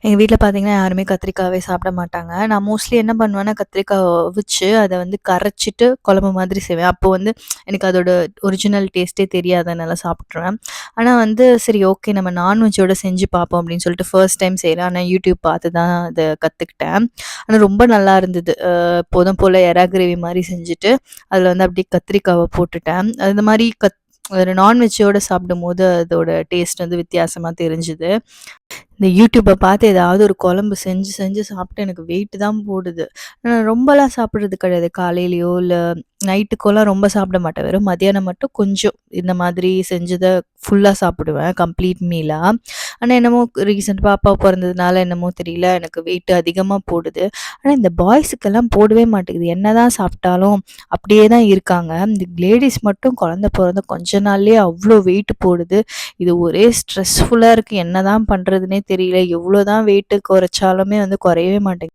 எங்க வீட்ல பார்த்தீங்கன்னா, யாருமே கத்திரிக்காவே சாப்பிட மாட்டாங்க. நான் மோஸ்ட்லி என்ன பண்ணுவேன்னா, கத்திரிக்காவ அவிச்சு, அத வந்து கரைச்சிட்டு குழம்பு மாதிரி செய்வேன். அப்போ வந்து எனக்கு அதோட ஒரிஜினல் டேஸ்ட்டே தெரியாது. அதனால சாப்பிட்டுருவேன். ஆனா வந்து சரி ஓகே நம்ம நான்வெஜ்ஜோட செஞ்சு பார்ப்போம் அப்படின்னு சொல்லிட்டு ஃபர்ஸ்ட் டைம் செய்றேன். ஆனா யூடியூப் பார்த்து தான் அத கத்துக்கிட்டேன். ஆனா ரொம்ப நல்லா இருந்தது. எப்போதும் போல எறா கிரேவி மாரி செஞ்சுட்டு, அதில வந்து அப்படியே கத்திரிக்காவ போட்டுட்டேன். அந்த மாரி ஒரு நான்வெஜ்ஜோட சாப்பிடும்போது அதோட டேஸ்ட் வந்து வித்தியாசமா தெரிஞ்சுது. இந்த யூடியூப்ப பார்த்து ஏதாவது ஒரு குழம்பு செஞ்சு செஞ்சு சாப்பிட்டு எனக்கு வெயிட் தான் போடுது. ரொம்பலாம் சாப்பிடுறது கிடையாது. காலையிலயோ இல்ல நைட்டுக்கோலாம் ரொம்ப சாப்பிட மாட்டேன். வெறும் மதியானம் மட்டும் கொஞ்சம் இந்த மாதிரி செஞ்சத ஃபுல்லா சாப்பிடுவேன். கம்ப்ளீட் மீலா. ஆனா என்னமோ ரீசென்ட் பாப்பா பொறந்ததுனால என்னமோ தெரியல எனக்கு வெயிட் அதிகமா போடுது. ஆனா இந்த பாய்ஸுக்கெல்லாம் போடவே மாட்டேங்குது. என்னதான் சாப்பிட்டாலும் அப்படியே தான் இருக்காங்க. இந்த லேடீஸ் மட்டும் குழந்தை பொறந்த கொஞ்ச நாள்லயே அவ்ளோ வெயிட் போடுது. இது ஒரே ஸ்ட்ரெஸ்ஃபுல்லா இருக்கு. என்னதான் பண்றதுன்னே தெரியல. எவ்வளோதான் வெயிட் குறைச்சாலுமே வந்து குறையவே மாட்டேங்குது.